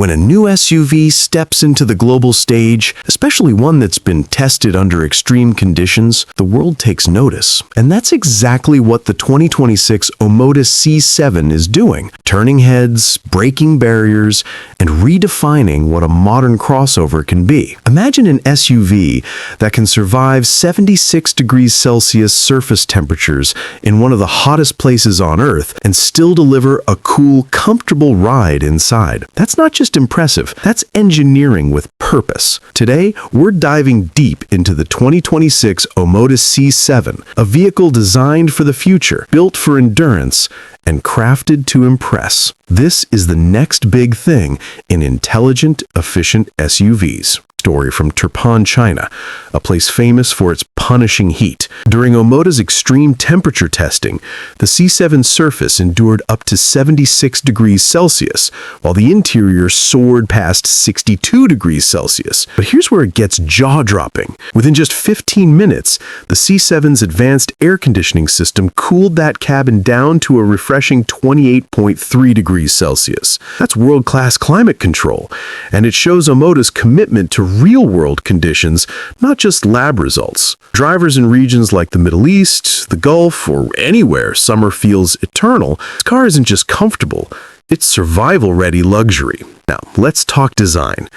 When a new SUV steps into the global stage, especially one that's been tested under extreme conditions, the world takes notice. And that's exactly what the 2026 Omoda C7 is doing, turning heads, breaking barriers, and redefining what a modern crossover can be. Imagine an SUV that can survive 76 degrees Celsius surface temperatures in one of the hottest places on Earth and still deliver a cool, comfortable ride inside. That's not just impressive, that's engineering with purpose. Today, we're diving deep into the 2026 Omoda C7, a vehicle designed for the future, built for endurance, and crafted to impress. This is the next big thing in intelligent, efficient SUVs. Story from Turpan, China, a place famous for its punishing heat. During Omoda's extreme temperature testing, the C7 surface endured up to 76 degrees Celsius, while the interior soared past 62 degrees Celsius. But here's where it gets jaw-dropping. Within just 15 minutes, the C7's advanced air conditioning system cooled that cabin down to a refreshing 28.3 degrees Celsius. That's world-class climate control, and it shows Omoda's commitment to real-world conditions, not just lab results. Drivers in regions like the Middle East, the Gulf, or anywhere summer feels eternal, this car isn't just comfortable, it's survival-ready luxury. Now, let's talk design.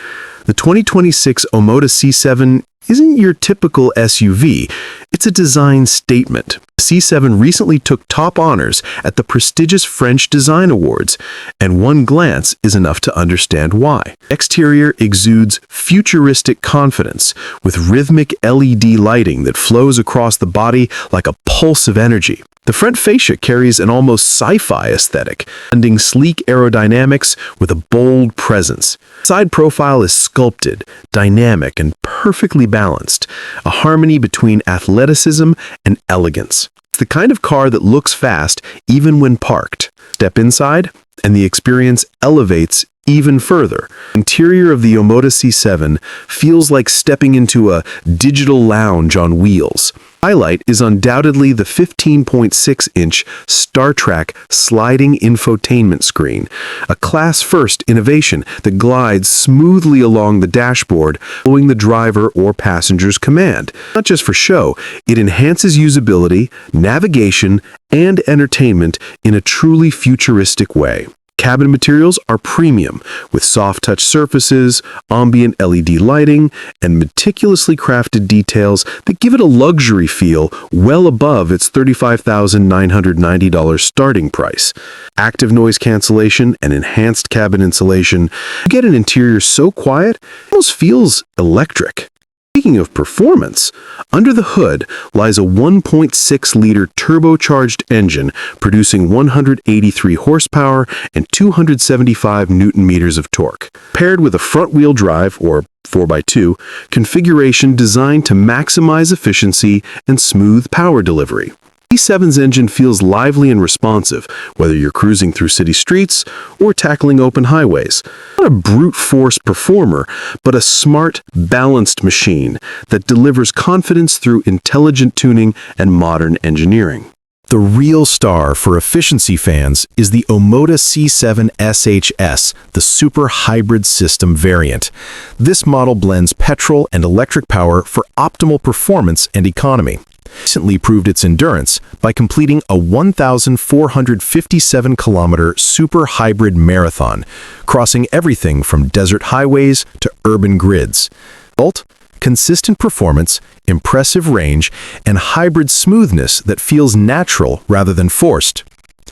The 2026 Omoda C7 isn't your typical SUV, it's a design statement. The C7 recently took top honors at the prestigious French Design Awards, and one glance is enough to understand why. Exterior exudes futuristic confidence, with rhythmic LED lighting that flows across the body like a pulse of energy. The front fascia carries an almost sci-fi aesthetic, blending sleek aerodynamics with a bold presence. Side profile is sculpted, dynamic, and perfectly balanced, a harmony between athleticism and elegance. It's the kind of car that looks fast even when parked. Step inside, and the experience elevates even further. The interior of the Omoda C7 feels like stepping into a digital lounge on wheels. Highlight is undoubtedly the 15.6-inch Star Trek sliding infotainment screen, a class-first innovation that glides smoothly along the dashboard, following the driver or passenger's command. Not just for show, it enhances usability, navigation, and entertainment in a truly futuristic way. Cabin materials are premium, with soft-touch surfaces, ambient LED lighting, and meticulously crafted details that give it a luxury feel well above its $35,990 starting price. Active noise cancellation and enhanced cabin insulation get an interior so quiet, it almost feels electric. Speaking of performance, under the hood lies a 1.6-liter turbocharged engine producing 183 horsepower and 275 newton-meters of torque, paired with a front-wheel drive, or 4x2, configuration designed to maximize efficiency and smooth power delivery. C7's engine feels lively and responsive, whether you're cruising through city streets or tackling open highways. Not a brute force performer, but a smart, balanced machine that delivers confidence through intelligent tuning and modern engineering. The real star for efficiency fans is the Omoda C7 SHS, the Super Hybrid System variant. This model blends petrol and electric power for optimal performance and economy. Recently proved its endurance by completing a 1,457-kilometer super hybrid marathon, crossing everything from desert highways to urban grids. Result: consistent performance, impressive range, and hybrid smoothness that feels natural rather than forced.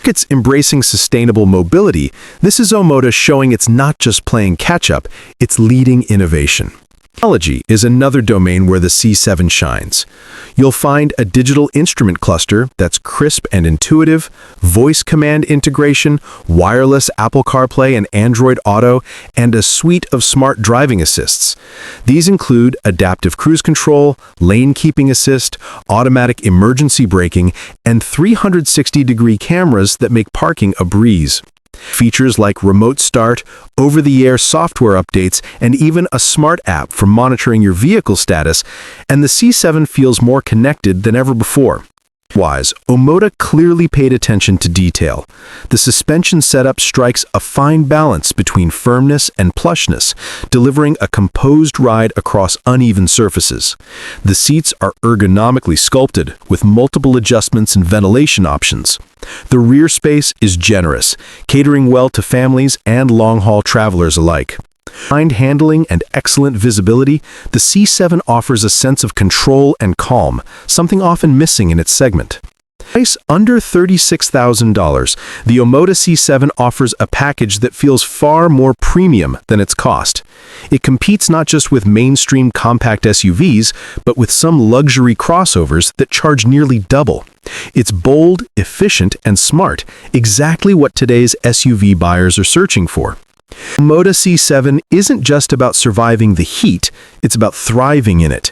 It's embracing sustainable mobility. This is Omoda showing it's not just playing catch-up, it's leading innovation. Technology is another domain where the C7 shines. You'll find a digital instrument cluster that's crisp and intuitive, voice command integration, wireless Apple CarPlay and Android Auto, and a suite of smart driving assists. These include adaptive cruise control, lane keeping assist, automatic emergency braking, and 360-degree cameras that make parking a breeze. Features like remote start, over-the-air software updates, and even a smart app for monitoring your vehicle status, and the C7 feels more connected than ever before. Wise, Omoda clearly paid attention to detail. The suspension setup strikes a fine balance between firmness and plushness, delivering a composed ride across uneven surfaces. The seats are ergonomically sculpted, with multiple adjustments and ventilation options. The rear space is generous, catering well to families and long-haul travelers alike. Fine handling and excellent visibility, the C7 offers a sense of control and calm, something often missing in its segment. Price under $36,000, the Omoda C7 offers a package that feels far more premium than its cost. It competes not just with mainstream compact SUVs, but with some luxury crossovers that charge nearly double. It's bold, efficient, and smart, exactly what today's SUV buyers are searching for. Omoda C7 isn't just about surviving the heat, it's about thriving in it.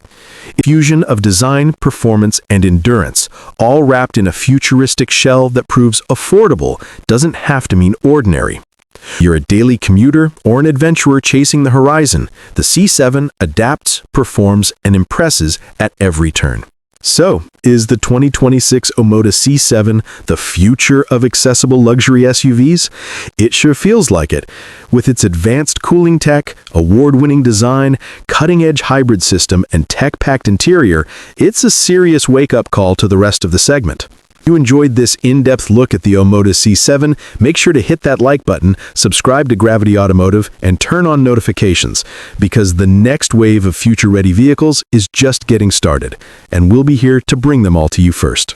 A fusion of design, performance, and endurance, all wrapped in a futuristic shell that proves affordable doesn't have to mean ordinary. You're a daily commuter or an adventurer chasing the horizon, the C7 adapts, performs, and impresses at every turn. So, is the 2026 Omoda C7 the future of accessible luxury SUVs? It sure feels like it. With its advanced cooling tech, award-winning design, cutting-edge hybrid system, and tech-packed interior, it's a serious wake-up call to the rest of the segment. If you enjoyed this in-depth look at the Omoda C7, make sure to hit that like button, subscribe to Gravity Automotive, and turn on notifications, because the next wave of future-ready vehicles is just getting started, and we'll be here to bring them all to you first.